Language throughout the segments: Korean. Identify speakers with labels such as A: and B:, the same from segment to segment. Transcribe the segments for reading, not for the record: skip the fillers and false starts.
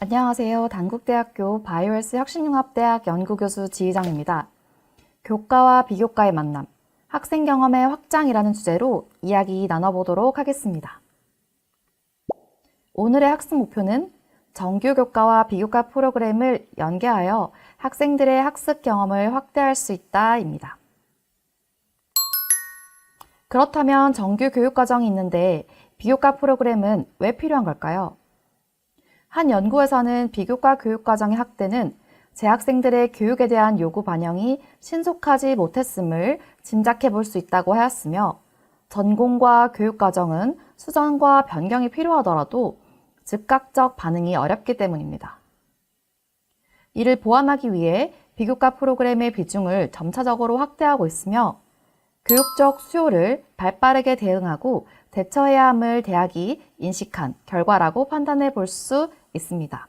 A: 안녕하세요. 단국대학교 바이오헬스 혁신융합대학 연구교수 지희정입니다. 교과와 비교과의 만남, 학생 경험의 확장이라는 주제로 이야기 나눠보도록 하겠습니다. 오늘의 학습 목표는 정규 교과와 비교과 프로그램을 연계하여 학생들의 학습 경험을 확대할 수 있다입니다. 그렇다면 정규 교육과정이 있는데 비교과 프로그램은 왜 필요한 걸까요? 한 연구에서는 비교과 교육과정의 확대는 재학생들의 교육에 대한 요구 반영이 신속하지 못했음을 짐작해 볼 수 있다고 하였으며, 전공과 교육과정은 수정과 변경이 필요하더라도 즉각적 반응이 어렵기 때문입니다. 이를 보완하기 위해 비교과 프로그램의 비중을 점차적으로 확대하고 있으며, 교육적 수요를 발빠르게 대응하고 대처해야 함을 대학이 인식한 결과라고 판단해 볼 수 있습니다.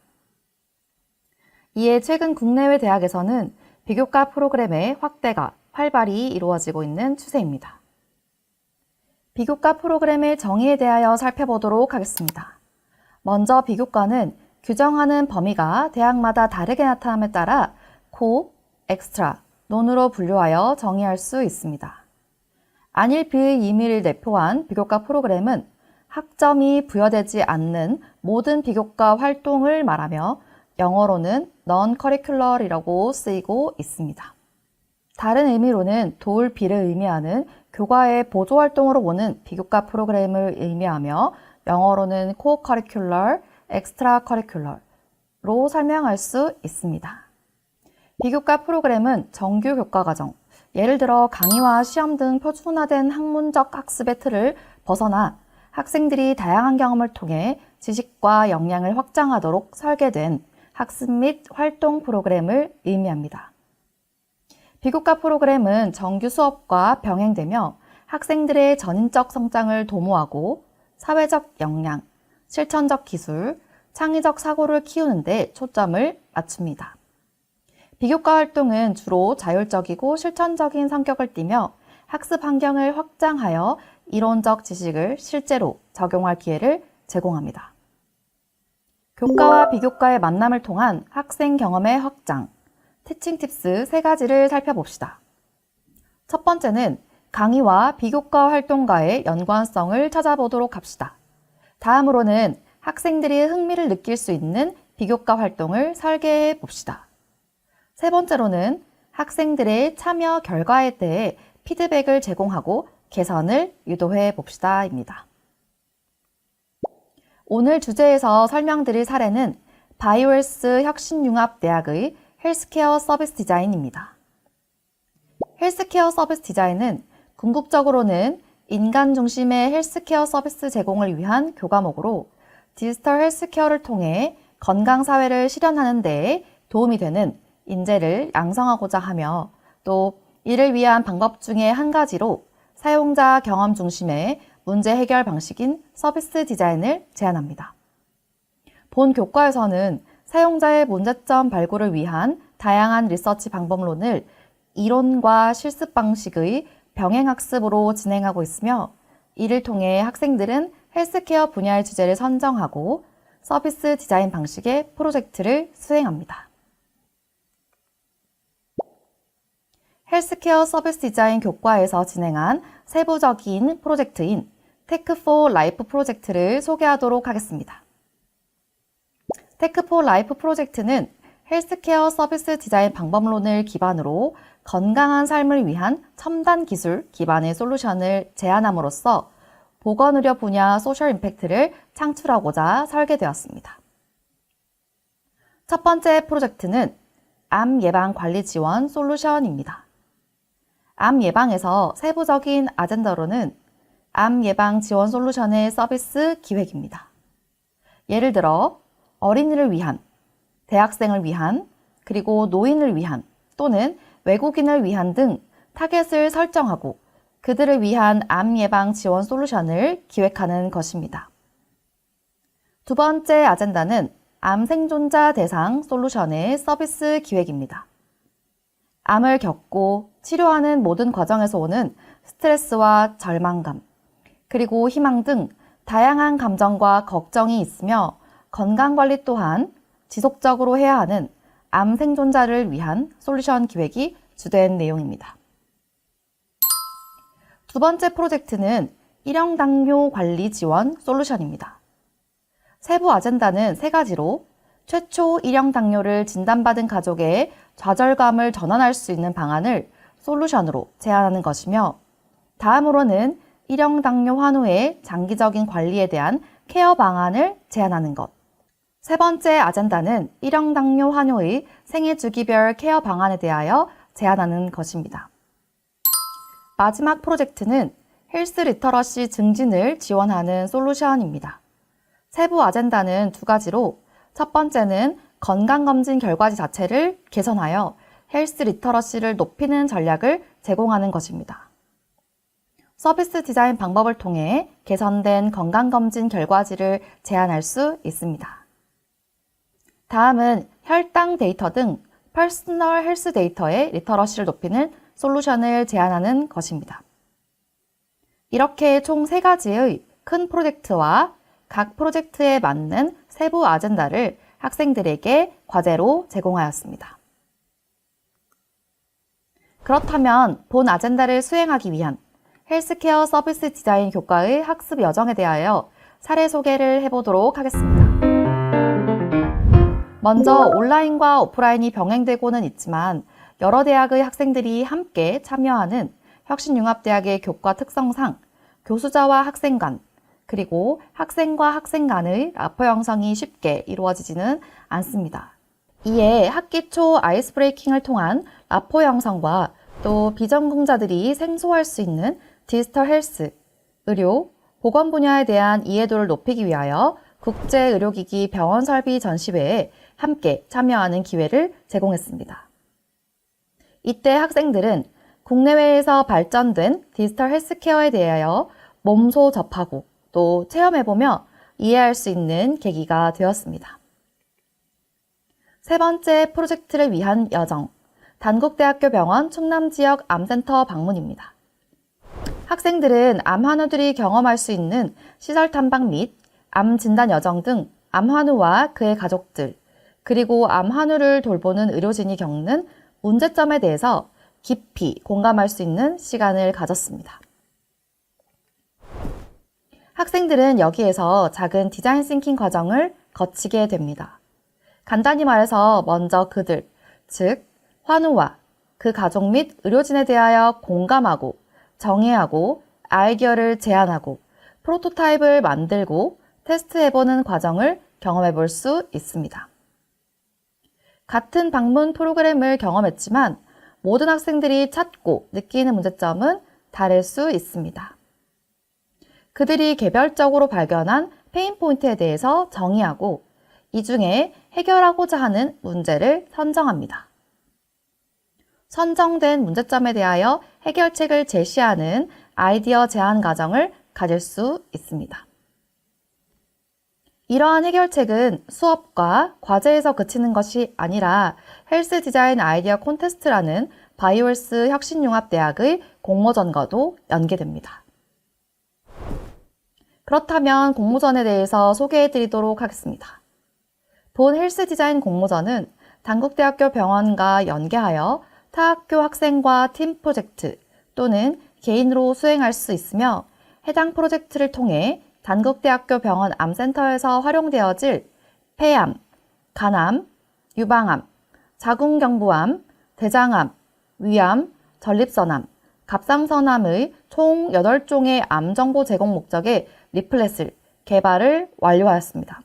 A: 이에 최근 국내외 대학에서는 비교과 프로그램의 확대가 활발히 이루어지고 있는 추세입니다. 비교과 프로그램의 정의에 대하여 살펴보도록 하겠습니다. 먼저 비교과는 규정하는 범위가 대학마다 다르게 나타남에 따라 코, 엑스트라, 논으로 분류하여 정의할 수 있습니다. 안일비의 의미를 내포한 비교과 프로그램은 학점이 부여되지 않는 모든 비교과 활동을 말하며 영어로는 non-curricular이라고 쓰이고 있습니다. 다른 의미로는 도울 비를 의미하는 교과의 보조활동으로 보는 비교과 프로그램을 의미하며 영어로는 co-curricular, extracurricular로 설명할 수 있습니다. 비교과 프로그램은 정규 교과과정, 예를 들어 강의와 시험 등 표준화된 학문적 학습의 틀을 벗어나 학생들이 다양한 경험을 통해 지식과 역량을 확장하도록 설계된 학습 및 활동 프로그램을 의미합니다. 비교과 프로그램은 정규 수업과 병행되며 학생들의 전인적 성장을 도모하고 사회적 역량, 실천적 기술, 창의적 사고를 키우는 데 초점을 맞춥니다. 비교과 활동은 주로 자율적이고 실천적인 성격을 띠며 학습 환경을 확장하여 이론적 지식을 실제로 적용할 기회를 제공합니다. 교과와 비교과의 만남을 통한 학생 경험의 확장, 티칭 팁스 3가지를 살펴봅시다. 첫 번째는 강의와 비교과 활동과의 연관성을 찾아보도록 합시다. 다음으로는 학생들이 흥미를 느낄 수 있는 비교과 활동을 설계해 봅시다. 세 번째로는 학생들의 참여 결과에 대해 피드백을 제공하고 개선을 유도해 봅시다입니다. 오늘 주제에서 설명드릴 사례는 바이오헬스 혁신융합대학의 헬스케어 서비스 디자인입니다. 헬스케어 서비스 디자인은 궁극적으로는 인간 중심의 헬스케어 서비스 제공을 위한 교과목으로 디지털 헬스케어를 통해 건강사회를 실현하는 데 도움이 되는 인재를 양성하고자 하며, 또 이를 위한 방법 중에 한 가지로 사용자 경험 중심의 문제 해결 방식인 서비스 디자인을 제안합니다. 본 교과에서는 사용자의 문제점 발굴을 위한 다양한 리서치 방법론을 이론과 실습 방식의 병행학습으로 진행하고 있으며, 이를 통해 학생들은 헬스케어 분야의 주제를 선정하고 서비스 디자인 방식의 프로젝트를 수행합니다. 헬스케어 서비스 디자인 교과에서 진행한 세부적인 프로젝트인 테크 포 라이프 프로젝트를 소개하도록 하겠습니다. 테크 포 라이프 프로젝트는 헬스케어 서비스 디자인 방법론을 기반으로 건강한 삶을 위한 첨단 기술 기반의 솔루션을 제안함으로써 보건의료 분야 소셜 임팩트를 창출하고자 설계되었습니다. 첫 번째 프로젝트는 암 예방 관리 지원 솔루션입니다. 암 예방에서 세부적인 아젠다로는 암 예방 지원 솔루션의 서비스 기획입니다. 예를 들어 어린이를 위한, 대학생을 위한, 그리고 노인을 위한 또는 외국인을 위한 등 타겟을 설정하고 그들을 위한 암 예방 지원 솔루션을 기획하는 것입니다. 두 번째 아젠다는 암 생존자 대상 솔루션의 서비스 기획입니다. 암을 겪고 치료하는 모든 과정에서 오는 스트레스와 절망감, 그리고 희망 등 다양한 감정과 걱정이 있으며 건강관리 또한 지속적으로 해야 하는 암 생존자를 위한 솔루션 기획이 주된 내용입니다. 두 번째 프로젝트는 일형당뇨 관리 지원 솔루션입니다. 세부 아젠다는 세 가지로 최초 일형당뇨를 진단받은 가족의 좌절감을 전환할 수 있는 방안을 솔루션으로 제안하는 것이며, 다음으로는 일형당뇨 환우의 장기적인 관리에 대한 케어 방안을 제안하는 것. 세 번째 아젠다는 일형당뇨 환우의 생애 주기별 케어 방안에 대하여 제안하는 것입니다. 마지막 프로젝트는 헬스 리터러시 증진을 지원하는 솔루션입니다. 세부 아젠다는 두 가지로, 첫 번째는 건강검진 결과지 자체를 개선하여 헬스 리터러시를 높이는 전략을 제공하는 것입니다. 서비스 디자인 방법을 통해 개선된 건강검진 결과지를 제안할 수 있습니다. 다음은 혈당 데이터 등 퍼스널 헬스 데이터의 리터러시를 높이는 솔루션을 제안하는 것입니다. 이렇게 총 3가지의 큰 프로젝트와 각 프로젝트에 맞는 세부 아젠다를 학생들에게 과제로 제공하였습니다. 그렇다면 본 아젠다를 수행하기 위한 헬스케어 서비스 디자인 교과의 학습 여정에 대하여 사례 소개를 해보도록 하겠습니다. 먼저 온라인과 오프라인이 병행되고는 있지만 여러 대학의 학생들이 함께 참여하는 혁신융합대학의 교과 특성상 교수자와 학생 간, 그리고 학생과 학생 간의 라포 형성이 쉽게 이루어지지는 않습니다. 이에 학기 초 아이스 브레이킹을 통한 라포 형성과 또 비전공자들이 생소할 수 있는 디지털 헬스, 의료, 보건 분야에 대한 이해도를 높이기 위하여 국제의료기기 병원 설비 전시회에 함께 참여하는 기회를 제공했습니다. 이때 학생들은 국내외에서 발전된 디지털 헬스케어에 대하여 몸소 접하고 또 체험해보며 이해할 수 있는 계기가 되었습니다. 세 번째 프로젝트를 위한 여정, 단국대학교 병원 충남지역 암센터 방문입니다. 학생들은 암 환우들이 경험할 수 있는 시설 탐방 및 암 진단 여정 등 암 환우와 그의 가족들, 그리고 암 환우를 돌보는 의료진이 겪는 문제점에 대해서 깊이 공감할 수 있는 시간을 가졌습니다. 학생들은 여기에서 작은 디자인 싱킹 과정을 거치게 됩니다. 간단히 말해서 먼저 그들, 즉 환우와 그 가족 및 의료진에 대하여 공감하고 정의하고 아이디어를 제안하고 프로토타입을 만들고 테스트해보는 과정을 경험해 볼 수 있습니다. 같은 방문 프로그램을 경험했지만 모든 학생들이 찾고 느끼는 문제점은 다를 수 있습니다. 그들이 개별적으로 발견한 페인 포인트에 대해서 정의하고 이 중에 해결하고자 하는 문제를 선정합니다. 선정된 문제점에 대하여 해결책을 제시하는 아이디어 제안 과정을 가질 수 있습니다. 이러한 해결책은 수업과 과제에서 그치는 것이 아니라 헬스 디자인 아이디어 콘테스트라는 바이오헬스 혁신융합대학의 공모전과도 연계됩니다. 그렇다면 공모전에 대해서 소개해 드리도록 하겠습니다. 본 헬스 디자인 공모전은 단국대학교 병원과 연계하여 타학교 학생과 팀 프로젝트 또는 개인으로 수행할 수 있으며 해당 프로젝트를 통해 단국대학교 병원 암센터에서 활용되어질 폐암, 간암, 유방암, 자궁경부암, 대장암, 위암, 전립선암, 갑상선암의 총 8종의 암 정보 제공 목적의 리플렛을 개발을 완료하였습니다.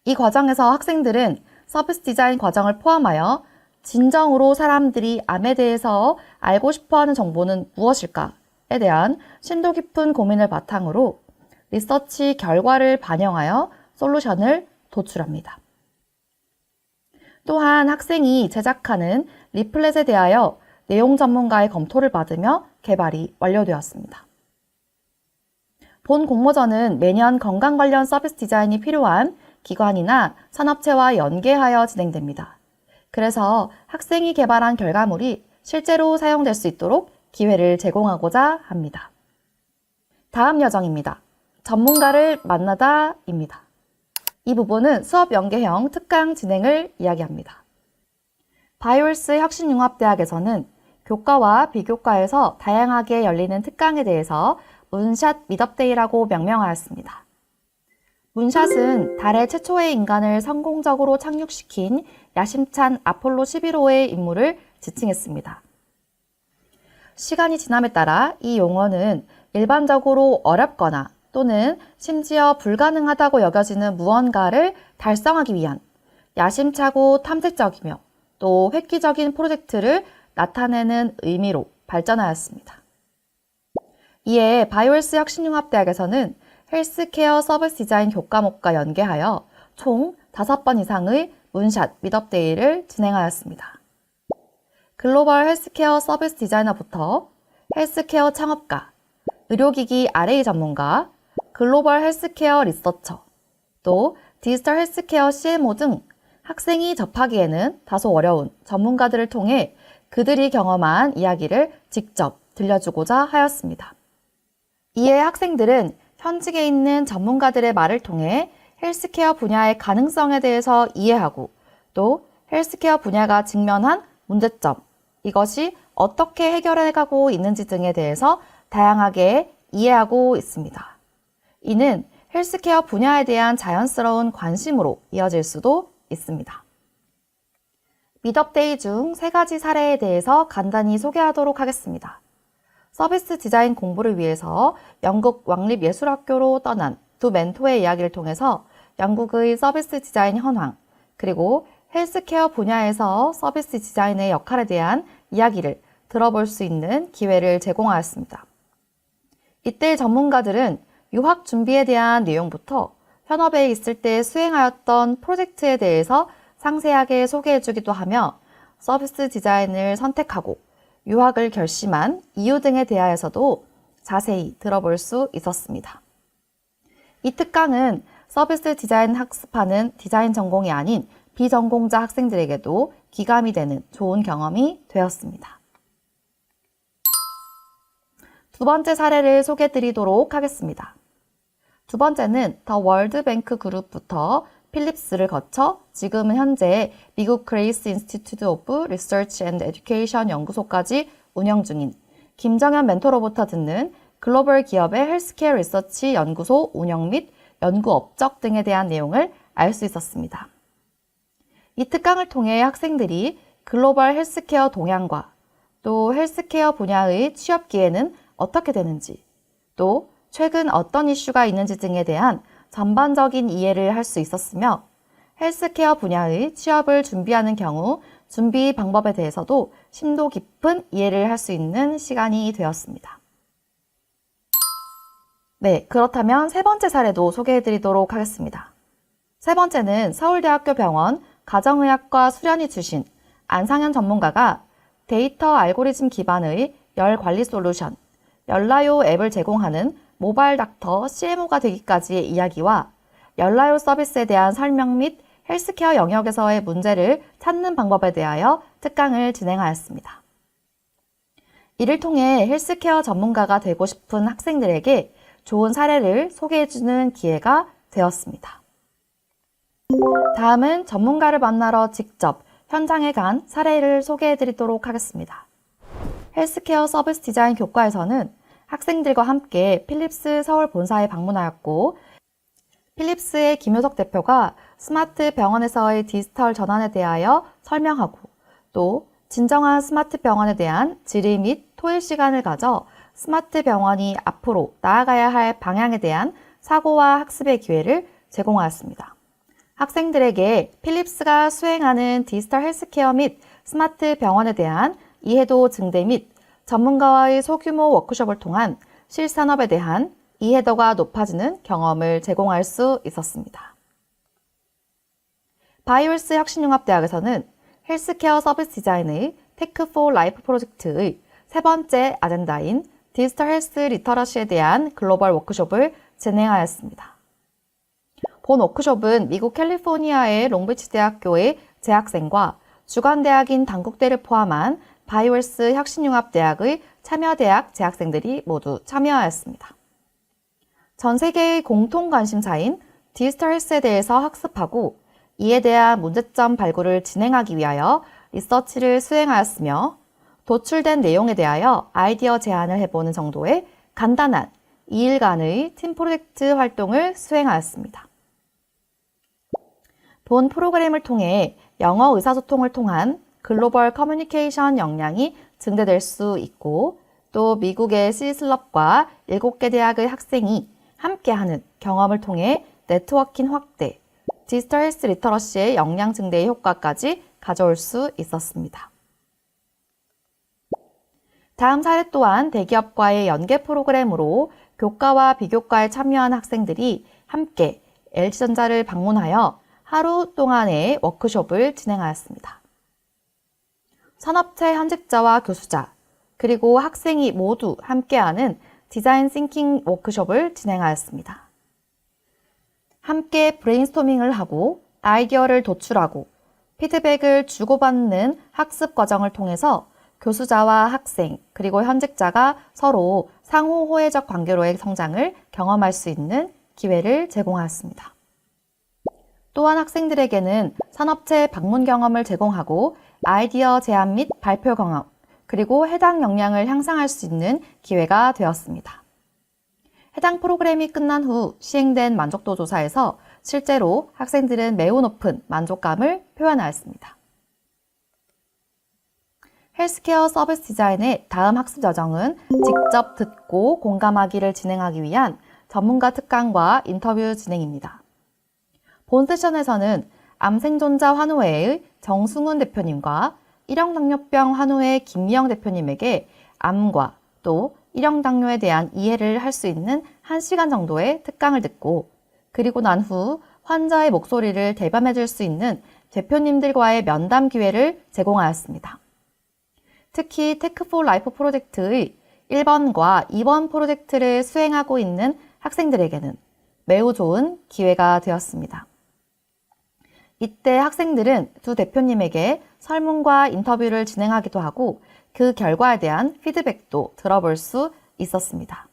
A: 이 과정에서 학생들은 서비스 디자인 과정을 포함하여 진정으로 사람들이 암에 대해서 알고 싶어하는 정보는 무엇일까에 대한 심도 깊은 고민을 바탕으로 리서치 결과를 반영하여 솔루션을 도출합니다. 또한 학생이 제작하는 리플렛에 대하여 내용 전문가의 검토를 받으며 개발이 완료되었습니다. 본 공모전은 매년 건강 관련 서비스 디자인이 필요한 기관이나 산업체와 연계하여 진행됩니다. 그래서 학생이 개발한 결과물이 실제로 사용될 수 있도록 기회를 제공하고자 합니다. 다음 여정입니다. 전문가를 만나다입니다. 이 부분은 수업 연계형 특강 진행을 이야기합니다. 바이올스 혁신융합대학에서는 교과와 비교과에서 다양하게 열리는 특강에 대해서 문샷 미덥데이라고 명명하였습니다. 문샷은 달의 최초의 인간을 성공적으로 착륙시킨 야심찬 아폴로 11호의 임무를 지칭했습니다. 시간이 지남에 따라 이 용어는 일반적으로 어렵거나 또는 심지어 불가능하다고 여겨지는 무언가를 달성하기 위한 야심차고 탐색적이며 또 획기적인 프로젝트를 나타내는 의미로 발전하였습니다. 이에 바이올스 혁신융합대학에서는 헬스케어 서비스 디자인 교과목과 연계하여 총 5번 이상의 문샷 미덥데이를 진행하였습니다. 글로벌 헬스케어 서비스 디자이너부터 헬스케어 창업가, 의료기기 R&A 전문가, 글로벌 헬스케어 리서처, 또 디지털 헬스케어 CMO 등 학생이 접하기에는 다소 어려운 전문가들을 통해 그들이 경험한 이야기를 직접 들려주고자 하였습니다. 이에 학생들은 현직에 있는 전문가들의 말을 통해 헬스케어 분야의 가능성에 대해서 이해하고 또 헬스케어 분야가 직면한 문제점, 이것이 어떻게 해결해가고 있는지 등에 대해서 다양하게 이해하고 있습니다. 이는 헬스케어 분야에 대한 자연스러운 관심으로 이어질 수도 있습니다. 미덥데이 중 3가지 사례에 대해서 간단히 소개하도록 하겠습니다. 서비스 디자인 공부를 위해서 영국 왕립예술학교로 떠난 두 멘토의 이야기를 통해서 영국의 서비스 디자인 현황, 그리고 헬스케어 분야에서 서비스 디자인의 역할에 대한 이야기를 들어볼 수 있는 기회를 제공하였습니다. 이때 전문가들은 유학 준비에 대한 내용부터 현업에 있을 때 수행하였던 프로젝트에 대해서 상세하게 소개해주기도 하며 서비스 디자인을 선택하고 유학을 결심한 이유 등에 대하여서도 자세히 들어볼 수 있었습니다. 이 특강은 서비스 디자인 학습하는 디자인 전공이 아닌 비전공자 학생들에게도 기감이 되는 좋은 경험이 되었습니다. 두 번째 사례를 소개해드리도록 하겠습니다. 두 번째는 더 월드뱅크 그룹부터 필립스를 거쳐 지금은 현재 미국 그레이스 인스티튜트 오브 리서치 앤드 에듀케이션 연구소까지 운영 중인 김정현 멘토로부터 듣는 글로벌 기업의 헬스케어 리서치 연구소 운영 및 연구 업적 등에 대한 내용을 알 수 있었습니다. 이 특강을 통해 학생들이 글로벌 헬스케어 동향과 또 헬스케어 분야의 취업 기회는 어떻게 되는지, 또 최근 어떤 이슈가 있는지 등에 대한 전반적인 이해를 할 수 있었으며 헬스케어 분야의 취업을 준비하는 경우 준비 방법에 대해서도 심도 깊은 이해를 할 수 있는 시간이 되었습니다. 네, 그렇다면 세 번째 사례도 소개해드리도록 하겠습니다. 세 번째는 서울대학교 병원 가정의학과 수련이 주신 안상현 전문가가 데이터 알고리즘 기반의 열 관리 솔루션, 열라요 앱을 제공하는 모바일 닥터 CMO가 되기까지의 이야기와 열라요 서비스에 대한 설명 및 헬스케어 영역에서의 문제를 찾는 방법에 대하여 특강을 진행하였습니다. 이를 통해 헬스케어 전문가가 되고 싶은 학생들에게 좋은 사례를 소개해주는 기회가 되었습니다. 다음은 전문가를 만나러 직접 현장에 간 사례를 소개해드리도록 하겠습니다. 헬스케어 서비스 디자인 교과에서는 학생들과 함께 필립스 서울 본사에 방문하였고 필립스의 김효석 대표가 스마트 병원에서의 디지털 전환에 대하여 설명하고 또 진정한 스마트 병원에 대한 질의 및 토의 시간을 가져 스마트 병원이 앞으로 나아가야 할 방향에 대한 사고와 학습의 기회를 제공하였습니다. 학생들에게 필립스가 수행하는 디지털 헬스케어 및 스마트 병원에 대한 이해도 증대 및 전문가와의 소규모 워크숍을 통한 실산업에 대한 이해도가 높아지는 경험을 제공할 수 있었습니다. 바이올스 혁신융합대학에서는 헬스케어 서비스 디자인의 테크 포 라이프 프로젝트의 세 번째 아젠다인 디지털 헬스 리터러시에 대한 글로벌 워크숍을 진행하였습니다. 본 워크숍은 미국 캘리포니아의 롱비치 대학교의 재학생과 주관대학인 단국대를 포함한 바이올스 혁신융합대학의 참여대학 재학생들이 모두 참여하였습니다. 전 세계의 공통 관심사인 디지털 헬스에 대해서 학습하고 이에 대한 문제점 발굴을 진행하기 위하여 리서치를 수행하였으며 도출된 내용에 대하여 아이디어 제안을 해보는 정도의 간단한 2일간의 팀 프로젝트 활동을 수행하였습니다. 본 프로그램을 통해 영어 의사소통을 통한 글로벌 커뮤니케이션 역량이 증대될 수 있고 또 미국의 시슬럽과 7개 대학의 학생이 함께하는 경험을 통해 네트워킹 확대, 디지털 헬스 리터러시의 역량 증대의 효과까지 가져올 수 있었습니다. 다음 사례 또한 대기업과의 연계 프로그램으로 교과와 비교과에 참여한 학생들이 함께 LG전자를 방문하여 하루 동안의 워크숍을 진행하였습니다. 산업체 현직자와 교수자, 그리고 학생이 모두 함께하는 디자인 싱킹 워크숍을 진행하였습니다. 함께 브레인스토밍을 하고 아이디어를 도출하고 피드백을 주고받는 학습 과정을 통해서 교수자와 학생, 그리고 현직자가 서로 상호 호혜적 관계로의 성장을 경험할 수 있는 기회를 제공하였습니다. 또한 학생들에게는 산업체 방문 경험을 제공하고 아이디어 제안 및 발표 경험, 그리고 해당 역량을 향상할 수 있는 기회가 되었습니다. 해당 프로그램이 끝난 후 시행된 만족도 조사에서 실제로 학생들은 매우 높은 만족감을 표현하였습니다. 헬스케어 서비스 디자인의 다음 학습 여정은 직접 듣고 공감하기를 진행하기 위한 전문가 특강과 인터뷰 진행입니다. 본 세션에서는 암생존자 환우회의 정승훈 대표님과 일형당뇨병 환우회 김미영 대표님에게 암과 또 일형당뇨에 대한 이해를 할 수 있는 1시간 정도의 특강을 듣고 그리고 난 후 환자의 목소리를 대변해 줄 수 있는 대표님들과의 면담 기회를 제공하였습니다. 특히 테크 포 라이프 프로젝트의 1번과 2번 프로젝트를 수행하고 있는 학생들에게는 매우 좋은 기회가 되었습니다. 이때 학생들은 두 대표님에게 설문과 인터뷰를 진행하기도 하고 그 결과에 대한 피드백도 들어볼 수 있었습니다.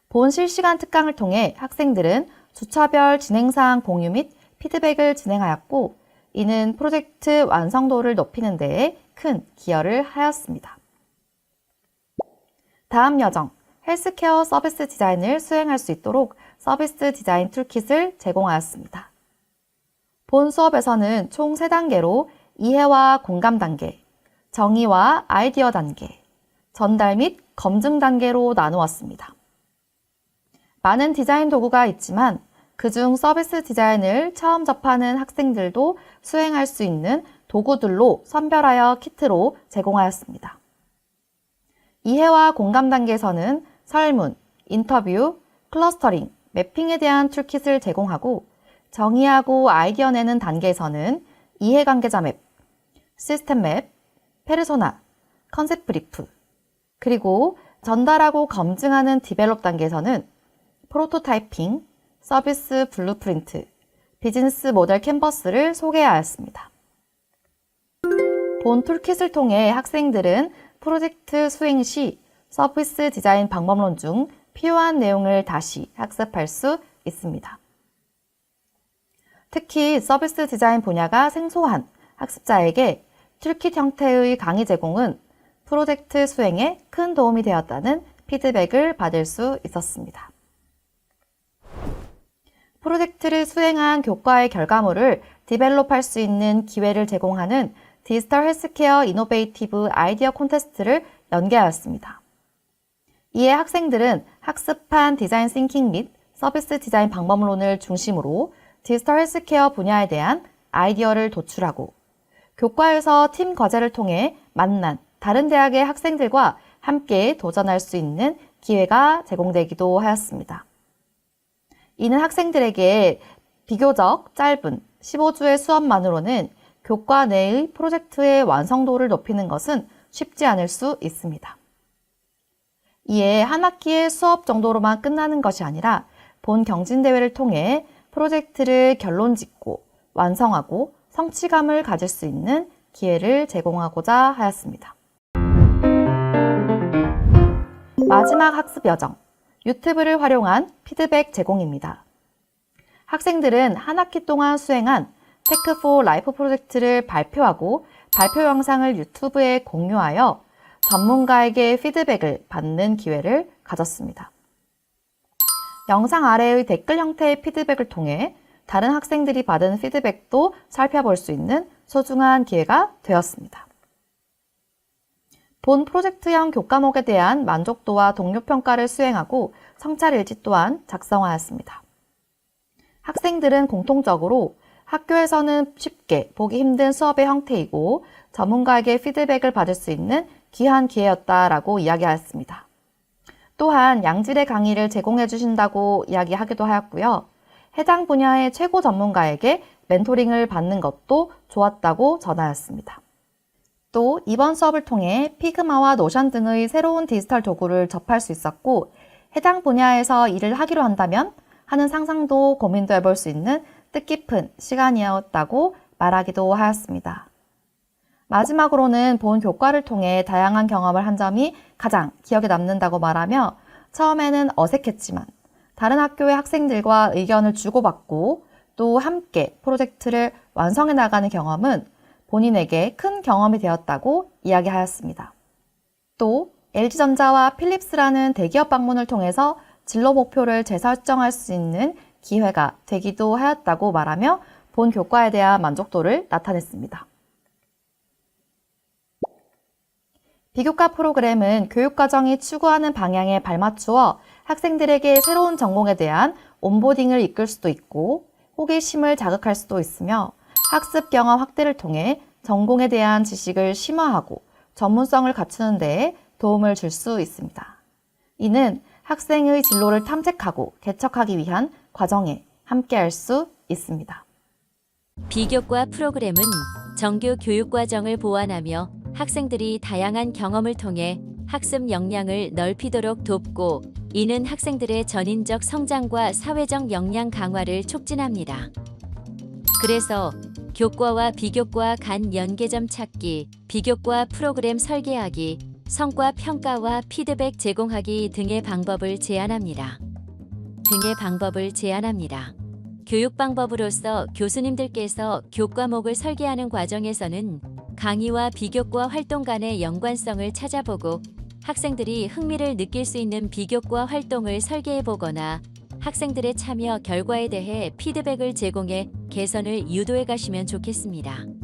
A: 본 실시간 특강을 통해 학생들은 주차별 진행사항 공유 및 피드백을 진행하였고 이는 프로젝트 완성도를 높이는 데에 큰 기여를 하였습니다. 다음 여정, 헬스케어 서비스 디자인을 수행할 수 있도록 서비스 디자인 툴킷을 제공하였습니다. 본 수업에서는 총 3단계로 이해와 공감 단계, 정의와 아이디어 단계, 전달 및 검증 단계로 나누었습니다. 많은 디자인 도구가 있지만 그중 서비스 디자인을 처음 접하는 학생들도 수행할 수 있는 도구들로 선별하여 키트로 제공하였습니다. 이해와 공감 단계에서는 설문, 인터뷰, 클러스터링, 매핑에 대한 툴킷을 제공하고 정의하고 아이디어 내는 단계에서는 이해관계자 맵, 시스템 맵, 페르소나, 컨셉 브리프, 그리고 전달하고 검증하는 디벨롭 단계에서는 프로토타이핑, 서비스 블루프린트, 비즈니스 모델 캔버스를 소개하였습니다. 본 툴킷을 통해 학생들은 프로젝트 수행 시 서비스 디자인 방법론 중 필요한 내용을 다시 학습할 수 있습니다. 특히 서비스 디자인 분야가 생소한 학습자에게 툴킷 형태의 강의 제공은 프로젝트 수행에 큰 도움이 되었다는 피드백을 받을 수 있었습니다. 프로젝트를 수행한 교과의 결과물을 디벨롭할 수 있는 기회를 제공하는 디지털 헬스케어 이노베이티브 아이디어 콘테스트를 연계하였습니다. 이에 학생들은 학습한 디자인 싱킹 및 서비스 디자인 방법론을 중심으로 디지털 헬스케어 분야에 대한 아이디어를 도출하고 교과에서 팀 과제를 통해 만난 다른 대학의 학생들과 함께 도전할 수 있는 기회가 제공되기도 하였습니다. 이는 학생들에게 비교적 짧은 15주의 수업만으로는 교과 내의 프로젝트의 완성도를 높이는 것은 쉽지 않을 수 있습니다. 이에 한 학기의 수업 정도로만 끝나는 것이 아니라 본 경진대회를 통해 프로젝트를 결론 짓고 완성하고 성취감을 가질 수 있는 기회를 제공하고자 하였습니다. 마지막 학습 여정, 유튜브를 활용한 피드백 제공입니다. 학생들은 한 학기 동안 수행한 테크 포 라이프 프로젝트를 발표하고 발표 영상을 유튜브에 공유하여 전문가에게 피드백을 받는 기회를 가졌습니다. 영상 아래의 댓글 형태의 피드백을 통해 다른 학생들이 받은 피드백도 살펴볼 수 있는 소중한 기회가 되었습니다. 본 프로젝트형 교과목에 대한 만족도와 동료평가를 수행하고 성찰일지 또한 작성하였습니다. 학생들은 공통적으로 학교에서는 쉽게 보기 힘든 수업의 형태이고 전문가에게 피드백을 받을 수 있는 귀한 기회였다라고 이야기하였습니다. 또한 양질의 강의를 제공해 주신다고 이야기하기도 하였고요. 해당 분야의 최고 전문가에게 멘토링을 받는 것도 좋았다고 전하였습니다. 또 이번 수업을 통해 피그마와 노션 등의 새로운 디지털 도구를 접할 수 있었고 해당 분야에서 일을 하기로 한다면 하는 상상도 고민도 해볼 수 있는 뜻깊은 시간이었다고 말하기도 하였습니다. 마지막으로는 본 교과를 통해 다양한 경험을 한 점이 가장 기억에 남는다고 말하며 처음에는 어색했지만 다른 학교의 학생들과 의견을 주고받고 또 함께 프로젝트를 완성해 나가는 경험은 본인에게 큰 경험이 되었다고 이야기하였습니다. 또 LG전자와 필립스라는 대기업 방문을 통해서 진로 목표를 재설정할 수 있는 기회가 되기도 하였다고 말하며 본 교과에 대한 만족도를 나타냈습니다. 비교과 프로그램은 교육과정이 추구하는 방향에 발맞추어 학생들에게 새로운 전공에 대한 온보딩을 이끌 수도 있고 호기심을 자극할 수도 있으며 학습 경험 확대를 통해 전공에 대한 지식을 심화하고 전문성을 갖추는 데에 도움을 줄 수 있습니다. 이는 학생의 진로를 탐색하고 개척하기 위한 과정에 함께할 수 있습니다.
B: 비교과 프로그램은 정규 교육과정을 보완하며 학생들이 다양한 경험을 통해 학습 역량을 넓히도록 돕고 이는 학생들의 전인적 성장과 사회적 역량 강화를 촉진합니다. 그래서 교과와 비교과 간 연계점 찾기, 비교과 프로그램 설계하기, 성과 평가와 피드백 제공하기 등의 방법을 제안합니다. 교육 방법으로서 교수님들께서 교과목을 설계하는 과정에서는 강의와 비교과 활동 간의 연관성을 찾아보고 학생들이 흥미를 느낄 수 있는 비교과 활동을 설계해보거나 학생들의 참여 결과에 대해 피드백을 제공해 개선을 유도해 가시면 좋겠습니다.